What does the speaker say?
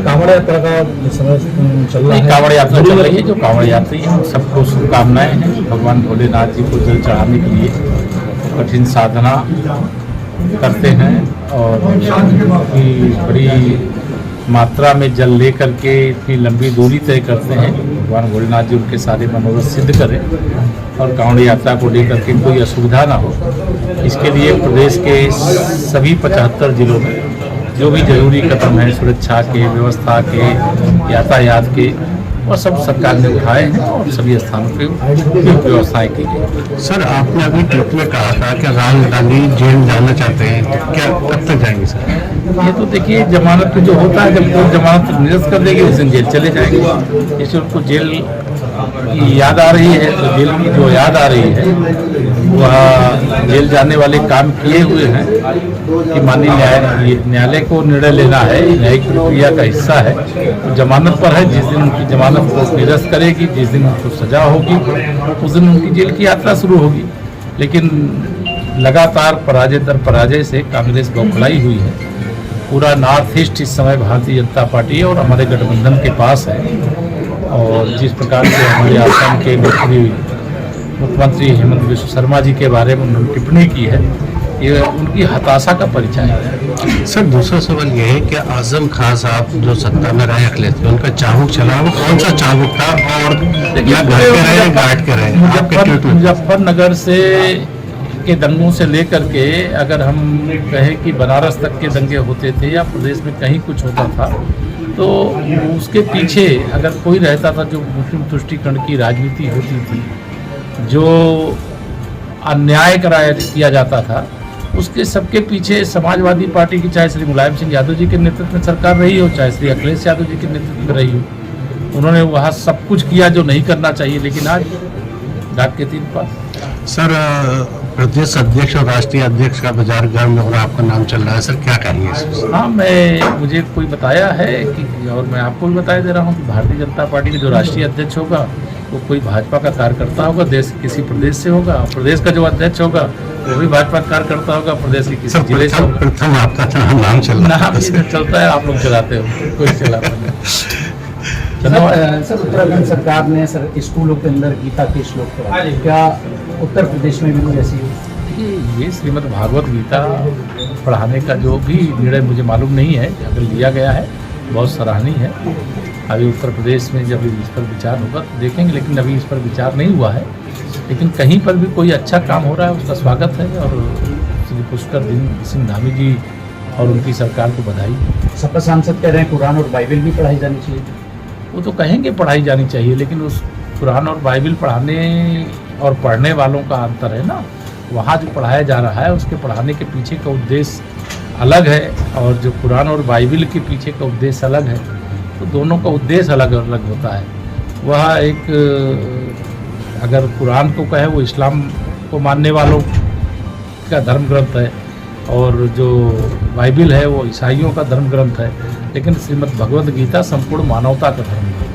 कांवड़ यात्रा का समय चल रहा है, कांवड़ यात्रा चल रही है। जो कांवड़ यात्री हैं सबको शुभकामनाएं हैं। भगवान भोलेनाथ जी को जल चढ़ाने के लिए कठिन साधना करते हैं और बड़ी मात्रा में जल ले करके इतनी लंबी दूरी तय करते हैं। भगवान भोलेनाथ जी उनके सारे मनोरथ सिद्ध करें और कांवड़ यात्रा को लेकर के कोई असुविधा ना हो, इसके लिए प्रदेश के सभी 75 जिलों में जो भी जरूरी कदम है सुरक्षा के, व्यवस्था के, यातायात के, और सब सरकार ने उठाए हैं और सभी स्थानों पे व्यवस्थाएं की गई। सर, आपने अभी ट्वीट में कहा था कि राहुल गांधी जेल जाना चाहते हैं, तो क्या कब तक जाएंगे सर? ये तो देखिए जमानत पे जो होता है, जब कोर्ट जमानत निरस्त कर देगी उस दिन जेल चले जाएंगे। जैसे उनको जेल की याद आ रही है तो जेल की जो याद आ रही है वह जेल जाने वाले काम किए हुए हैं कि माननीय न्यायालय को निर्णय लेना है, न्यायिक प्रक्रिया का हिस्सा है। तो जमानत पर है, जिस दिन उनकी जमानत को निरस्त करेगी, जिस दिन उनको सजा होगी उस दिन उनकी जेल की यात्रा शुरू होगी। लेकिन लगातार पराजय दर पराजय से कांग्रेस बौखलाई हुई है। पूरा नॉर्थ ईस्ट इस समय भारतीय जनता पार्टी और हमारे गठबंधन के पास है और जिस प्रकार से हमारे आसाम के मुख्यमंत्री हेमंत बिस्व शर्मा जी के बारे में उन्होंने टिप्पणी की है, ये उनकी हताशा का परिचय है। सर, दूसरा सवाल ये है कि आजम खान साहब जो सत्ता में रहे अखिलेश में, उनका चाबुक चला, वो कौन सा चाबुक था और या घर के रहे या घाट के रहे? मुजफ्फरनगर से के दंगों से लेकर के अगर हम कहें कि बनारस तक के दंगे होते थे या प्रदेश में कहीं कुछ होता था तो उसके पीछे अगर कोई रहता था, जो मुस्लिम तुष्टीकरण की राजनीति होती थी, जो अन्याय किया जाता था, उसके सबके पीछे समाजवादी पार्टी की, चाहे श्री मुलायम सिंह यादव जी के नेतृत्व में सरकार रही हो, चाहे श्री अखिलेश यादव जी के नेतृत्व में रही हो, उन्होंने वहाँ सब कुछ किया जो नहीं करना चाहिए। लेकिन आज डाक के 3 पास। सर, प्रदेश अध्यक्ष और राष्ट्रीय अध्यक्ष का बाजार गर्म होना आपका नाम चल रहा है, सर क्या कहेंगे? हाँ, मुझे कोई बताया है कि, और मैं आपको भी बताया दे रहा हूँ कि भारतीय जनता पार्टी का जो राष्ट्रीय अध्यक्ष होगा वो कोई भाजपा का कार्यकर्ता होगा, देश किसी प्रदेश से होगा। प्रदेश का जो अध्यक्ष होगा वो भी भाजपा का कार्यकर्ता होगा, प्रदेश के किसी जिले से होगा। प्रथम आपका नाम चल रहा है, चलता है, आप लोग चलाते हो, कोई चलाता नहीं। सर, उत्तराखंड सरकार ने सर स्कूलों के अंदर गीता के श्लोक पढ़ाए, क्या उत्तर प्रदेश में भी कोई ऐसी हो? ये श्रीमद् भागवत गीता पढ़ाने का जो भी निर्णय मुझे मालूम नहीं है, अगर लिया गया है बहुत सराहनीय है। अभी उत्तर प्रदेश में जब इस पर विचार होगा तो देखेंगे, लेकिन अभी इस पर विचार नहीं हुआ है। लेकिन कहीं पर भी कोई अच्छा काम हो रहा है उसका स्वागत है और श्री पुष्कर सिंह धामी जी और उनकी सरकार को बधाई। सपा सांसद कह रहे हैं कुरान और बाइबल भी पढ़ाई जानी चाहिए। वो तो कहेंगे पढ़ाई जानी चाहिए, लेकिन उस कुरान और बाइबल पढ़ाने और पढ़ने वालों का अंतर है ना। वहाँ जो पढ़ाया जा रहा है उसके पढ़ाने के पीछे का उद्देश्य अलग है और जो कुरान और बाइबल के पीछे का उद्देश्य अलग है, तो दोनों का उद्देश्य अलग अलग होता है। वह एक, अगर कुरान को कहे वो इस्लाम को मानने वालों का धर्म ग्रंथ है और जो बाइबल है वो ईसाइयों का धर्म ग्रंथ है, लेकिन श्रीमद् भगवद गीता संपूर्ण मानवता का धर्म है।